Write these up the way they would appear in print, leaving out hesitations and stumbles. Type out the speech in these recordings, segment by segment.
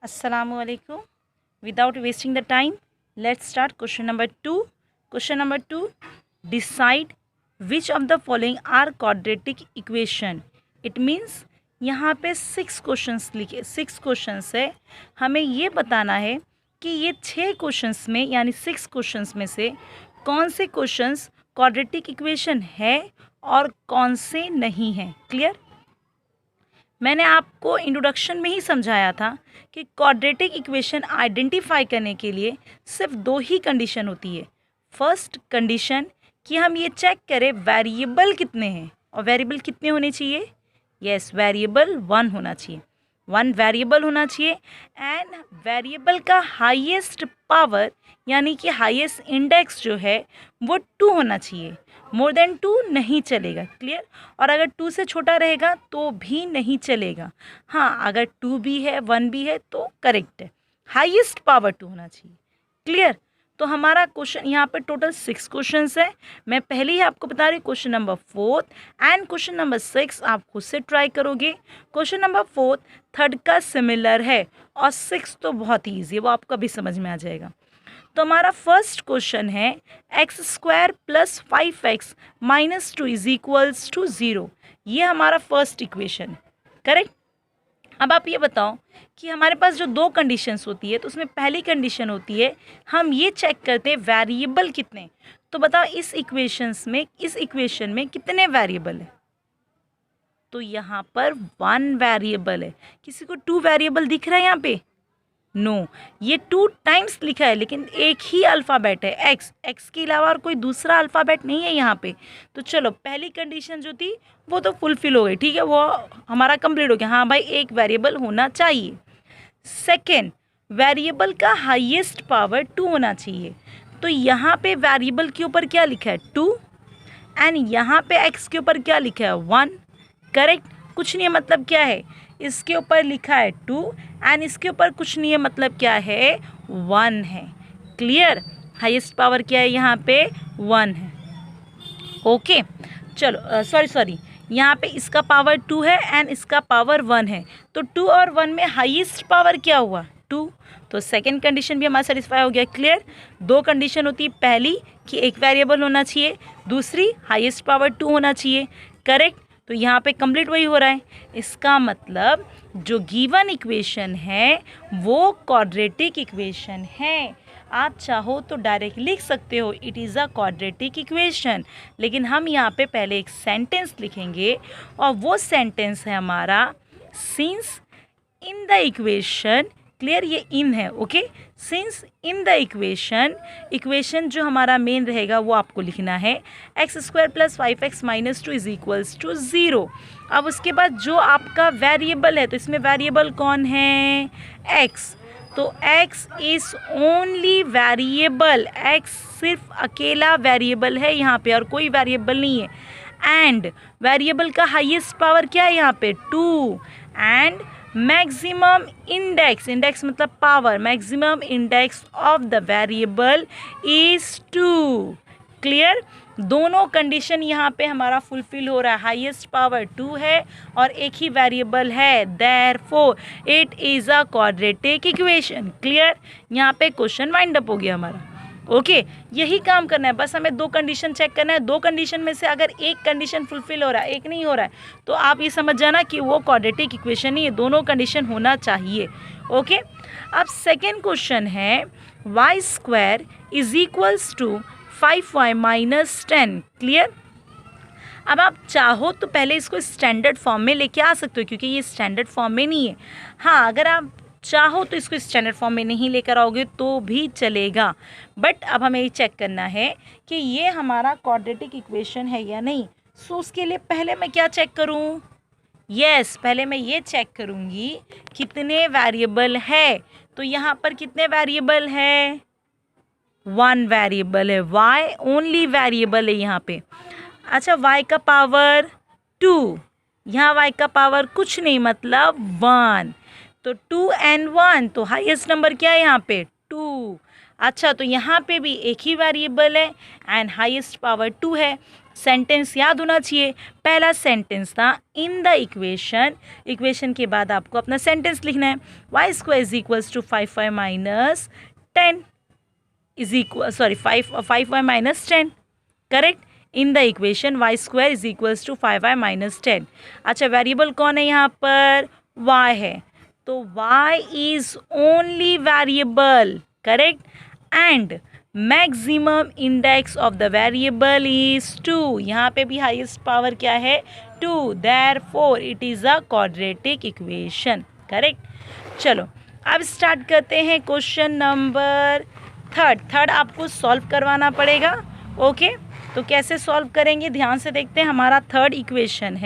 Assalamualaikum. Without wasting the time, let's start question number 2. Question number 2, decide which of the following are quadratic equation. It means यहाँ पे 6 questions लिखे 6 questions है, हमें ये बताना है कि ये 6 क्वेश्चंस में यानी 6 क्वेश्चंस में से कौन से क्वेश्चंस क्वाड्रेटिक इक्वेशन है और कौन से नहीं हैं. क्लियर. मैंने आपको इंट्रोडक्शन में ही समझाया था कि क्वाड्रेटिक इक्वेशन आइडेंटिफाई करने के लिए सिर्फ 2 ही कंडीशन होती है. फर्स्ट कंडीशन कि हम ये चेक करें वेरिएबल कितने हैं, और वेरिएबल कितने होने चाहिए. यस, वेरिएबल 1 होना चाहिए, 1 वेरिएबल होना चाहिए. एंड वेरिएबल का हाईएस्ट पावर यानी कि हाईएस्ट इंडेक्स जो है वो 2 होना चाहिए. मोर देन 2 नहीं चलेगा. क्लियर. और अगर 2 से छोटा रहेगा तो भी नहीं चलेगा. हाँ, अगर 2 भी है 1 भी है तो करेक्ट है. हाईएस्ट पावर 2 होना चाहिए. क्लियर. तो हमारा क्वेश्चन यहाँ पे टोटल 6 क्वेश्चंस है. मैं पहले ही आपको बता रही हूँ question number 4 and question number 6 आप खुद से ट्राई करोगे. क्वेश्चन नंबर 4 थर्ड का सिमिलर है और 6 तो बहुत ही ईजी है, वो आपको अभी समझ में आ जाएगा. तो हमारा फर्स्ट क्वेश्चन है x² + 5x - 2 = 0. ये हमारा फर्स्ट इक्वेशन है. करेक्ट. अब आप ये बताओ कि हमारे पास जो 2 कंडीशंस होती है तो उसमें पहली कंडीशन होती है हम ये चेक करते हैं वेरिएबल कितने. तो बताओ इस इक्वेशन में कितने वेरिएबल है. तो यहाँ पर 1 वेरिएबल है. किसी को 2 वेरिएबल दिख रहा है यहाँ पे. नो, ये 2 टाइम्स लिखा है लेकिन एक ही अल्फ़ाबेट है एक्स के अलावा और कोई दूसरा अल्फ़ाबेट नहीं है यहाँ पे. तो चलो पहली कंडीशन जो थी वो तो फुलफिल हो गई. ठीक है, वो हमारा कंप्लीट हो गया. हाँ भाई, एक वेरिएबल होना चाहिए. सेकेंड, वेरिएबल का हाईएस्ट पावर 2 होना चाहिए. तो यहाँ पे वेरिएबल के ऊपर क्या लिखा है 2 एंड यहाँ पे एक्स के ऊपर क्या लिखा है 1. करेक्ट. कुछ नहीं है, मतलब क्या है, इसके ऊपर लिखा है 2 एंड इसके ऊपर कुछ नहीं है, मतलब क्या है 1 है. क्लियर. हाईएस्ट पावर क्या है यहाँ पे 1 है. ओके. चलो सॉरी यहाँ पे इसका पावर 2 है एंड इसका पावर 1 है. तो 2 और 1 में हाईएस्ट पावर क्या हुआ 2. तो सेकंड कंडीशन भी हमारा सेटिस्फाई हो गया. क्लियर. 2 कंडीशन होती है, पहली कि एक वेरिएबल होना चाहिए, दूसरी हाईएस्ट पावर 2 होना चाहिए. करेक्ट. तो यहाँ पे कंप्लीट वही हो रहा है. इसका मतलब जो गिवन इक्वेशन है वो क्वाड्रेटिक इक्वेशन है. आप चाहो तो डायरेक्ट लिख सकते हो it is a quadratic equation, लेकिन हम यहाँ पे पहले एक सेंटेंस लिखेंगे और वो सेंटेंस है हमारा since in the equation. Clear. ये इन है. Okay. Since in the equation जो हमारा मेन रहेगा वो आपको लिखना है x² + 5x - 2 = 0. अब उसके बाद जो आपका वेरिएबल है, तो इसमें वेरिएबल कौन है x. तो x is only variable. x सिर्फ अकेला वेरिएबल है यहाँ पे और कोई वेरिएबल नहीं है. एंड वेरिएबल का हाईएस्ट पावर क्या है यहाँ पे 2 एंड मैक्सिमम इंडेक्स मतलब power, maximum index of the variable is 2. Clear. दोनों कंडीशन यहाँ पे हमारा फुलफिल हो रहा है. हाईएस्ट पावर 2 है और एक ही वेरिएबल है, therefore it is a quadratic equation. Clear. यहाँ पे क्वेश्चन वाइंड अप हो गया हमारा. ओके. यही काम करना है, बस हमें 2 कंडीशन चेक करना है. 2 कंडीशन में से अगर एक कंडीशन फुलफिल हो रहा है, एक नहीं हो रहा है, तो आप ये समझ जाना कि वो क्वाड्रेटिक इक्वेशन नहीं है. दोनों कंडीशन होना चाहिए. ओके. अब सेकेंड क्वेश्चन है y² = 5y - 10. क्लियर. अब आप चाहो तो पहले इसको स्टैंडर्ड फॉर्म में लेके आ सकते हो क्योंकि ये स्टैंडर्ड फॉर्म में नहीं है. हाँ, अगर आप चाहो तो इसको स्टैंडर्ड फॉर्म में नहीं लेकर आओगे तो भी चलेगा. बट अब हमें ये चेक करना है कि ये हमारा क्वाड्रेटिक इक्वेशन है या नहीं. सो उसके लिए पहले मैं क्या चेक करूँ. यस, पहले मैं ये चेक करूँगी कितने वेरिएबल है. तो यहाँ पर कितने वेरिएबल है 1 वेरिएबल है. y ओनली वेरिएबल है यहाँ पे. अच्छा, y का पावर 2, यहाँ y का पावर कुछ नहीं मतलब 1. तो 2 and 1, तो हाईएस्ट नंबर क्या है यहाँ पे 2. अच्छा, तो यहाँ पे भी एक ही वेरिएबल है एंड हाईएस्ट पावर 2 है. सेंटेंस याद होना चाहिए। पहला सेंटेंस था इन द इक्वेशन, इक्वेशन के बाद आपको अपना सेंटेंस लिखना है। Y square is equals to 5y minus 10 is equal 5y minus 10, correct. In the equation Y square is equals to 5y minus 10। अच्छा, वेरिएबल कौन है यहाँ पर? y है, तो y is only variable, correct. And maximum index of the variable is 2, यहाँ पे भी हाईएस्ट पावर क्या है? 2, therefore it is a quadratic equation, correct. चलो अब स्टार्ट करते हैं क्वेश्चन नंबर थर्ड आपको सॉल्व करवाना पड़ेगा। ओके, तो कैसे सॉल्व करेंगे ध्यान से देखते हैं। हमारा थर्ड क्वेश्चन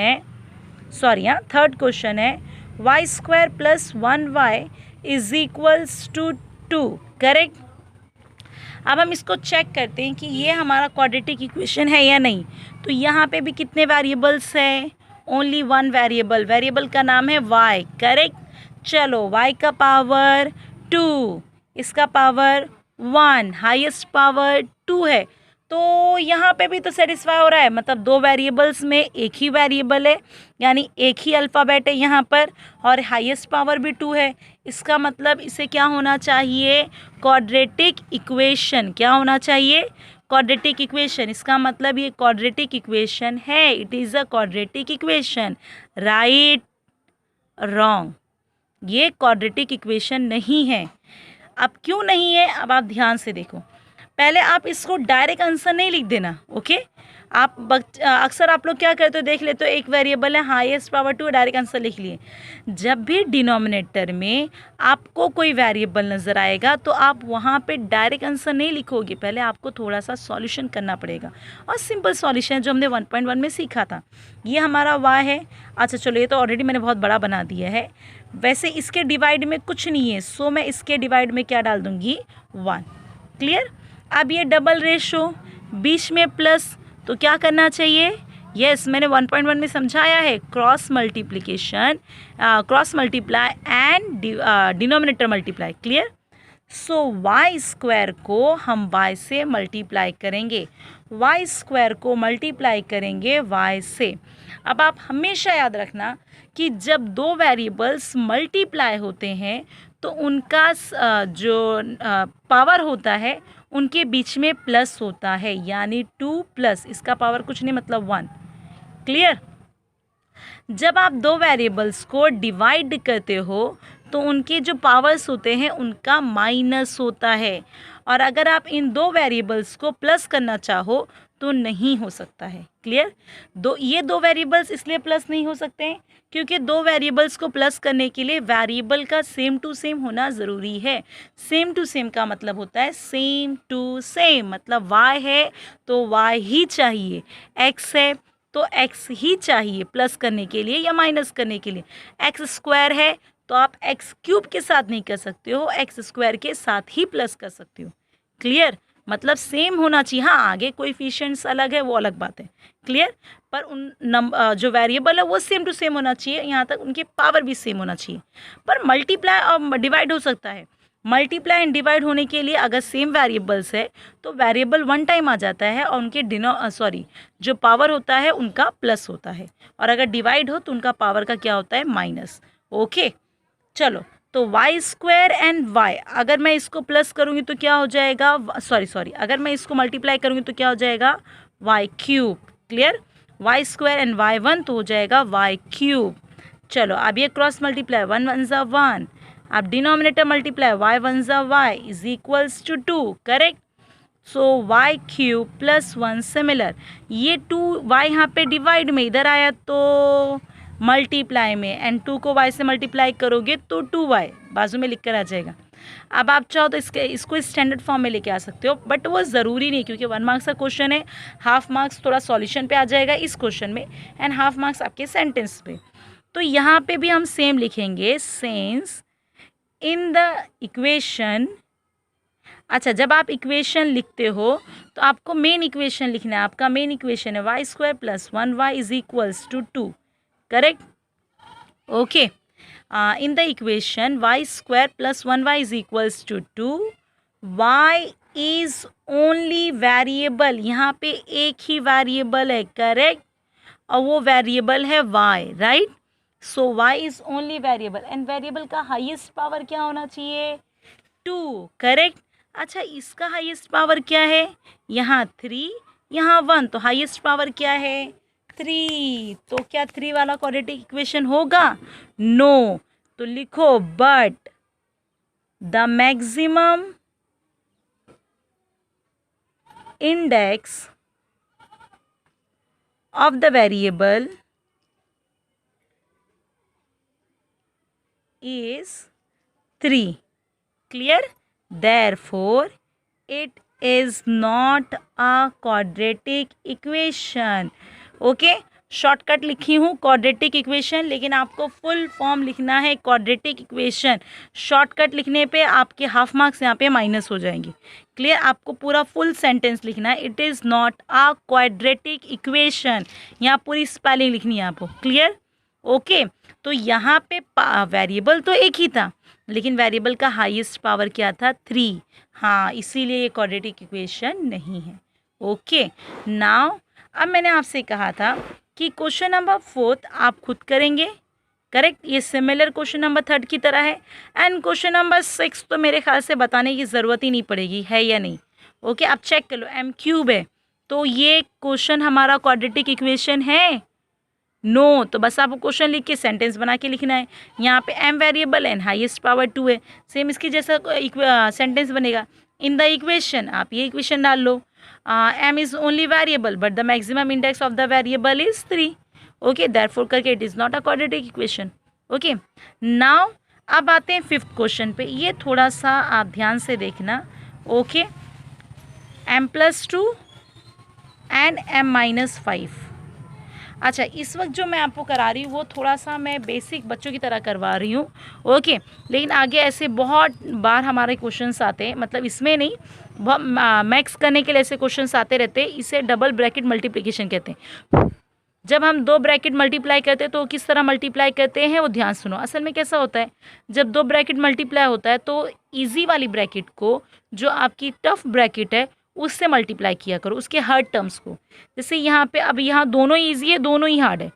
है Y square plus 1y is equals to 2, correct. अब हम इसको चेक करते हैं कि ये हमारा क्वाड्रेटिक इक्वेशन है या नहीं। तो यहाँ पे भी कितने वेरिएबल्स हैं? ओनली वन वेरिएबल का नाम है y, करेक्ट। चलो y का पावर 2, इसका पावर 1, हाईएस्ट पावर 2 है, तो यहाँ पे भी तो सेटिस्फाई हो रहा है। मतलब दो वेरिएबल्स में एक ही वेरिएबल है, यानी एक ही अल्फ़ाबेट है यहाँ पर, और हाईएस्ट पावर भी 2 है। इसका मतलब इसे क्या होना चाहिए? Quadratic equation. क्या होना चाहिए? Quadratic equation. इसका मतलब ये क्वाड्रेटिक इक्वेशन है, it is a quadratic equation. Right, wrong, ये क्वाड्रेटिक इक्वेशन नहीं है। अब क्यों नहीं है? अब आप ध्यान से देखो। पहले आप इसको डायरेक्ट आंसर नहीं लिख देना, ओके। अक्सर आप लोग क्या करते हो, देख लेते हो एक वेरिएबल है हाईएस्ट पावर 2, डायरेक्ट आंसर लिख लिए। जब भी डिनोमिनेटर में आपको कोई वेरिएबल नज़र आएगा तो आप वहाँ पे डायरेक्ट आंसर नहीं लिखोगे, पहले आपको थोड़ा सा सॉल्यूशन करना पड़ेगा। और सिंपल सॉल्यूशन जो हमने 1.1 में सीखा था, ये हमारा y है। अच्छा चलो, ये तो ऑलरेडी मैंने बहुत बड़ा बना दिया है। वैसे इसके डिवाइड में कुछ नहीं है, सो मैं इसके डिवाइड में क्या डाल दूँगी? 1, क्लियर। अब ये डबल रेशो, बीच में प्लस, तो क्या करना चाहिए? यस, मैंने 1.1 में समझाया है, cross multiply and denominator multiply, clear. So Y square को हम y से मल्टीप्लाई करेंगे, y स्क्वायर को मल्टीप्लाई करेंगे y से। अब आप हमेशा याद रखना कि जब दो वेरिएबल्स मल्टीप्लाई होते हैं तो उनका जो पावर होता है उनके बीच में प्लस होता है, यानी 2 प्लस, इसका पावर कुछ नहीं मतलब 1, क्लियर। जब आप दो वेरिएबल्स को डिवाइड करते हो तो उनके जो पावर्स होते हैं उनका माइनस होता है, और अगर आप इन दो वेरिएबल्स को प्लस करना चाहो तो नहीं हो सकता है, क्लियर। ये दो वेरिएबल्स इसलिए प्लस नहीं हो सकते हैं क्योंकि दो वेरिएबल्स को प्लस करने के लिए वेरिएबल का सेम टू सेम होना ज़रूरी है। सेम टू सेम का मतलब होता है सेम टू सेम, मतलब y है तो y ही चाहिए, x है तो x ही चाहिए प्लस करने के लिए या माइनस करने के लिए। x स्क्वायर है तो आप x क्यूब के साथ नहीं कर सकते हो, x स्क्वायर के साथ ही प्लस कर सकते हो, क्लियर। मतलब सेम होना चाहिए। हाँ, आगे कोएफिशिएंट्स अलग है वो अलग बात है, क्लियर, पर जो वेरिएबल है वो सेम टू सेम होना चाहिए, यहाँ तक उनके पावर भी सेम होना चाहिए। पर मल्टीप्लाई और डिवाइड हो सकता है। मल्टीप्लाई एंड डिवाइड होने के लिए अगर सेम वेरिएबल्स है तो वेरिएबल 1 टाइम आ जाता है और उनके जो पावर होता है उनका प्लस होता है, और अगर डिवाइड हो तो उनका पावर का क्या होता है? माइनस। ओके, चलो, तो वाई स्क्वायर एंड वाई, अगर मैं इसको प्लस करूँगी तो क्या हो जाएगा? अगर मैं इसको मल्टीप्लाई करूँगी तो क्या हो जाएगा? Y cube, clear. Y square and Y 1 तो हो जाएगा वाई क्यूब। चलो अब ये क्रॉस मल्टीप्लाई, 1 1 ज़ा 1, अब डिनोमिनेटर मल्टीप्लाई, y 1 ज़ा y is equals to 2, correct. So y cube plus 1, similar, ये 2y यहाँ पे डिवाइड में, इधर आया तो मल्टीप्लाई में, एंड 2 को y से मल्टीप्लाई करोगे तो 2y बाजू में लिख कर आ जाएगा। अब आप चाहो तो इसको स्टैंडर्ड फॉर्म में लेके आ सकते हो, बट वो ज़रूरी नहीं क्योंकि 1 मार्क्स का क्वेश्चन है। हाफ मार्क्स थोड़ा सॉल्यूशन पे आ जाएगा इस क्वेश्चन में, एंड हाफ मार्क्स आपके सेंटेंस पे। तो यहाँ पे भी हम सेम लिखेंगे, सेंस इन द इक्वेशन। अच्छा, जब आप इक्वेशन लिखते हो तो आपको मेन इक्वेशन लिखना है। आपका मेन इक्वेशन है Y square plus 1y is equals to 2, correct. Okay, in the equation y square plus 1y is equals to 2, y is only variable, यहाँ पे एक ही वेरिएबल है, करेक्ट, और वो वेरिएबल है y, right. So y is only variable and variable का highest power क्या होना चाहिए, 2, करेक्ट। अच्छा, इसका हाईएस्ट पावर क्या है, यहाँ 3, यहाँ 1, तो हाईएस्ट पावर क्या है 3, तो क्या 3 वाला क्वाड्रेटिक इक्वेशन होगा, नो। तो लिखो but the maximum index of the variable is 3, clear, therefore it is not a quadratic equation, okay। Shortcut लिखी हूँ क्वाड्रेटिक इक्वेशन, लेकिन आपको फुल फॉर्म लिखना है क्वाड्रेटिक इक्वेशन। शॉर्टकट लिखने पे आपके हाफ मार्क्स यहाँ पे माइनस हो जाएंगे, क्लियर। आपको पूरा फुल सेंटेंस लिखना है, it is not a quadratic equation, यहाँ पूरी स्पेलिंग लिखनी है आपको, क्लियर, ओके। तो यहाँ पे वेरिएबल तो एक ही था, लेकिन वेरिएबल का हाईएस्ट पावर क्या था 3, हाँ, इसीलिए ये क्वाड्रेटिक इक्वेशन नहीं है, ओके। नाउ अब मैंने आपसे कहा था कि क्वेश्चन नंबर 4 आप खुद करेंगे, करेक्ट, ये सिमिलर क्वेश्चन नंबर 3 की तरह है। एंड क्वेश्चन नंबर 6 तो मेरे ख्याल से बताने की ज़रूरत ही नहीं पड़ेगी, है या नहीं, ओके। आप चेक कर लो, m क्यूब है, तो ये क्वेश्चन हमारा क्वाड्रेटिक इक्वेशन है, नो। तो बस आपको क्वेश्चन लिख के सेंटेंस बना के लिखना है। यहाँ पे m variable and highest power 2 है, सेम इसकी जैसा सेंटेंस बनेगा। इन द इक्वेशन आप ये इक्वेशन डाल लो, m is only variable but the maximum index of the variable is 3, okay, therefore करके it is not a quadratic equation, okay. Now अब आते हैं 5th क्वेश्चन पे, ये थोड़ा सा आप ध्यान से देखना, ओके। m+2 and m-5। अच्छा, इस वक्त जो मैं आपको करा रही हूँ वो थोड़ा सा मैं बेसिक बच्चों की तरह करवा रही हूँ, ओके। लेकिन आगे ऐसे बहुत बार हमारे क्वेश्चंस आते हैं, मतलब इसमें नहीं, बहुत मैक्स करने के लिए ऐसे क्वेश्चंस आते रहते हैं। इसे डबल ब्रैकेट मल्टीप्लिकेशन कहते हैं। जब हम 2 ब्रैकेट मल्टीप्लाई करते हैं तो किस तरह मल्टीप्लाई करते हैं वो ध्यान सुनो। असल में कैसा होता है, जब 2 ब्रैकेट मल्टीप्लाई होता है तो ईजी वाली ब्रैकेट को जो आपकी टफ ब्रैकेट है उससे मल्टीप्लाई किया करो, उसके हार्ड टर्म्स को। जैसे यहाँ पे अब यहाँ दोनों ही ईजी है, दोनों ही हार्ड है,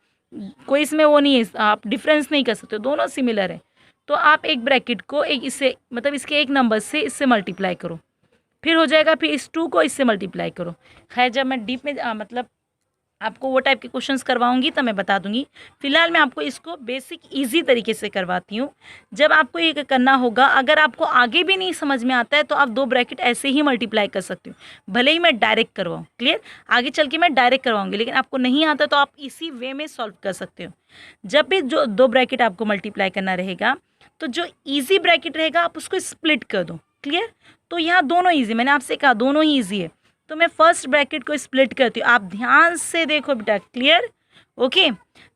कोई इसमें वो नहीं है, आप डिफरेंस नहीं कर सकते, दोनों सिमिलर है। तो आप एक ब्रैकेट को एक इससे, मतलब इसके एक नंबर से इससे मल्टीप्लाई करो, फिर हो जाएगा, फिर इस 2 को इससे मल्टीप्लाई करो। खैर, जब मैं डीप में मतलब आपको वो टाइप के क्वेश्चंस करवाऊंगी तब मैं बता दूंगी। फिलहाल मैं आपको इसको बेसिक इजी तरीके से करवाती हूँ। जब आपको ये करना होगा, अगर आपको आगे भी नहीं समझ में आता है तो आप 2 ब्रैकेट ऐसे ही मल्टीप्लाई कर सकते हो, भले ही मैं डायरेक्ट करवाऊँ, क्लियर। आगे चल के मैं डायरेक्ट करवाऊँगी, लेकिन आपको नहीं आता तो आप इसी वे में सॉल्व कर सकते हो। जब भी जो 2 ब्रैकेट आपको मल्टीप्लाई करना रहेगा तो जो ईजी ब्रैकेट रहेगा आप उसको स्प्लिट कर दो, क्लियर। तो यहाँ दोनों ईजी, मैंने आपसे कहा दोनों ही ईजी है, तो मैं फर्स्ट ब्रैकेट को स्प्लिट करती हूँ, आप ध्यान से देखो बेटा, क्लियर, ओके।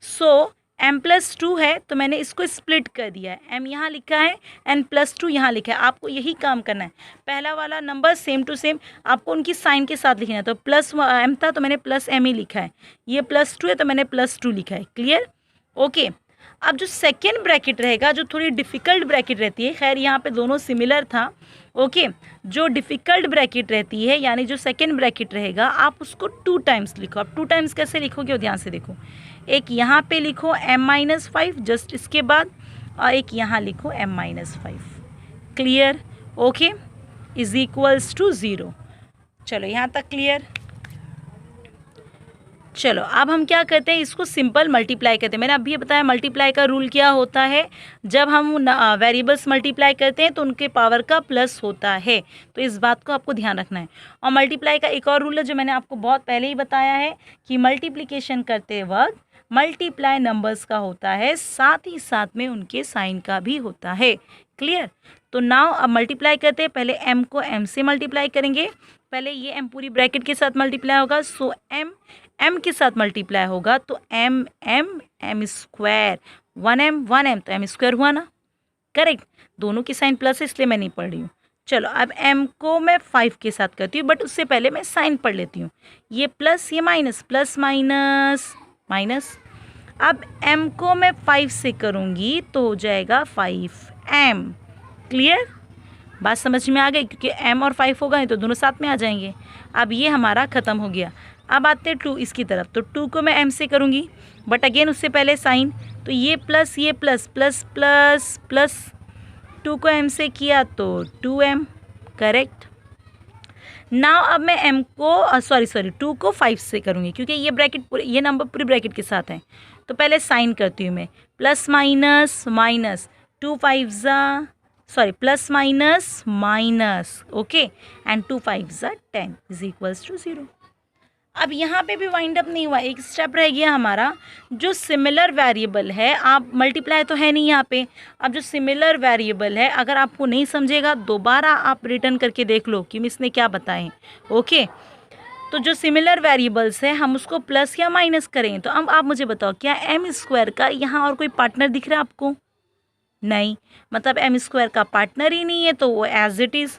सो m+2 है तो मैंने इसको स्प्लिट कर दिया है, m यहाँ लिखा है एंड +2 यहाँ लिखा है। आपको यही काम करना है, पहला वाला नंबर सेम टू सेम आपको उनकी साइन के साथ लिखना है। तो +m था तो मैंने +m ही लिखा है, ये +2 है तो मैंने +2 लिखा है, क्लियर, ओके। अब जो सेकेंड ब्रैकेट रहेगा, जो थोड़ी डिफ़िकल्ट ब्रैकेट रहती है, खैर यहाँ पे दोनों सिमिलर था, ओके। जो डिफ़िकल्ट ब्रैकेट रहती है, यानी जो सेकेंड ब्रैकेट रहेगा, आप उसको 2 टाइम्स लिखो। आप 2 टाइम्स कैसे लिखोगे वो ध्यान से देखो। एक यहाँ पे लिखो m-5 जस्ट इसके बाद, और एक यहाँ लिखो m-5, clear, okay, is equals to 0। चलो यहाँ तक क्लियर। चलो अब हम क्या करते हैं, इसको सिंपल मल्टीप्लाई करते हैं। मैंने अभी बताया मल्टीप्लाई का रूल क्या होता है, जब हम वेरिएबल्स मल्टीप्लाई करते हैं तो उनके पावर का प्लस होता है, तो इस बात को आपको ध्यान रखना है। और मल्टीप्लाई का एक और रूल है जो मैंने आपको बहुत पहले ही बताया है कि मल्टीप्लिकेशन करते वक्त मल्टीप्लाई नंबर्स का होता है, साथ ही साथ में उनके साइन का भी होता है, क्लियर। तो नाउ अब मल्टीप्लाई करते हैं, पहले m को m से मल्टीप्लाई करेंगे, पहले ये m पूरी ब्रैकेट के साथ मल्टीप्लाई होगा, सो m के साथ मल्टीप्लाई होगा तो m स्क्वायर, 1m तो m स्क्वायर हुआ ना, करेक्ट। दोनों की साइन प्लस है इसलिए मैं नहीं पढ़ रही हूँ। चलो अब m को मैं 5 के साथ करती हूँ, बट उससे पहले मैं साइन पढ़ लेती हूँ, ये प्लस ये माइनस, प्लस माइनस माइनस। अब m को मैं 5 से करूँगी तो हो जाएगा 5m, क्लियर, बात समझ में आ गई, क्योंकि m और 5 होगा तो दोनों साथ में आ जाएंगे। अब ये हमारा ख़त्म हो गया। अब आते हैं 2 इसकी तरफ, तो 2 को मैं m से करूँगी, बट अगेन उससे पहले साइन, तो ये प्लस ये प्लस प्लस प्लस प्लस 2 को m से किया तो 2m, करेक्ट। नाउ अब मैं m को सॉरी 2 को 5 से करूँगी, क्योंकि ये ब्रैकेट पूरे, ये नंबर पूरी ब्रैकेट के साथ हैं। तो पहले साइन करती हूँ मैं, प्लस माइनस माइनस, 2 5 ज़ा sorry plus minus minus, okay, and 2 5 ज़ा 10 इज इक्वल्स टू 0। अब यहाँ पे भी वाइंड अप नहीं हुआ, एक स्टेप रह गया हमारा। जो सिमिलर वेरिएबल है, आप मल्टीप्लाई तो है नहीं यहाँ पे, अब जो सिमिलर वेरिएबल है, अगर आपको नहीं समझेगा दोबारा आप रिटर्न करके देख लो कि मिस ने क्या बताएं, ओके। तो जो सिमिलर वेरिएबल्स है हम उसको प्लस या माइनस करें। तो अब आप मुझे बताओ, क्या एम स्क्वायर का यहाँ और कोई पार्टनर दिख रहा है आपको? नहीं, मतलब एम स्क्वायर का पार्टनर ही नहीं है, तो वो एज इट इज़।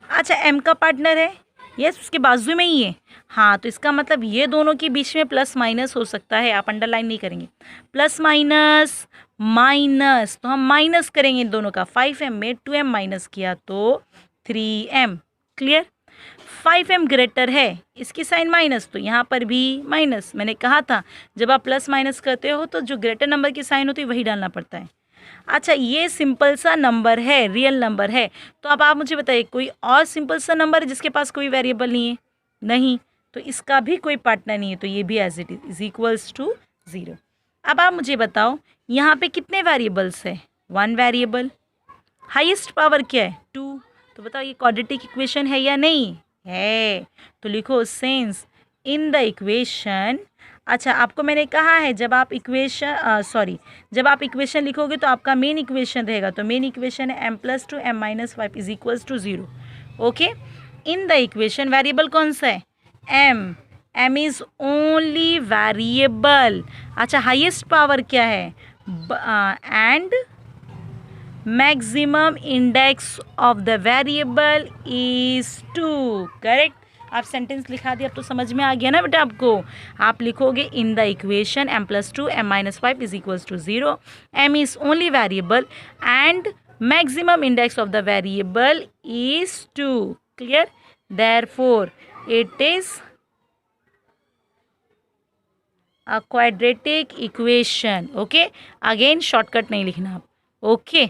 अच्छा, एम का पार्टनर है, यस, उसके बाजू में ही है, हाँ, तो इसका मतलब ये दोनों के बीच में प्लस माइनस हो सकता है, आप अंडरलाइन नहीं करेंगे। प्लस माइनस माइनस, तो हम माइनस करेंगे इन दोनों का। 5m में 2m माइनस किया तो 3m, क्लियर। 5m ग्रेटर है, इसकी साइन माइनस, तो यहाँ पर भी माइनस। मैंने कहा था जब आप प्लस माइनस करते हो तो जो ग्रेटर नंबर की साइन होती है वही डालना पड़ता है। अच्छा, ये सिंपल सा नंबर है, रियल नंबर है। तो अब आप मुझे बताइए, कोई और सिंपल सा नंबर है जिसके पास कोई वेरिएबल नहीं है? नहीं, तो इसका भी कोई पार्टनर नहीं है, तो ये भी as it is equals to 0। अब आप मुझे बताओ, यहाँ पे कितने वेरिएबल्स है? 1 वेरिएबल। हाईएस्ट पावर क्या है? 2। तो बताओ ये क्वाड्रेटिक इक्वेशन है या नहीं है? तो लिखो सिंस इन द इक्वेशन। अच्छा, आपको मैंने कहा है जब आप इक्वेशन लिखोगे तो आपका मेन इक्वेशन रहेगा, तो मेन इक्वेशन है m+2 m-5 is equals to 0, okay. In the equation variable कौन सा है? m is only variable. अच्छा, हाईएस्ट पावर क्या है? And maximum index of the variable is 2, correct. आप सेंटेंस लिखा दिया, अब तो समझ में आ गया ना बेटा आपको। आप लिखोगे in the equation m+2 m-5 is equals to 0, m is only variable and maximum index of the variable is 2, clear. Therefore it is a quadratic equation, okay. Again shortcut नहीं लिखना आप, ओके।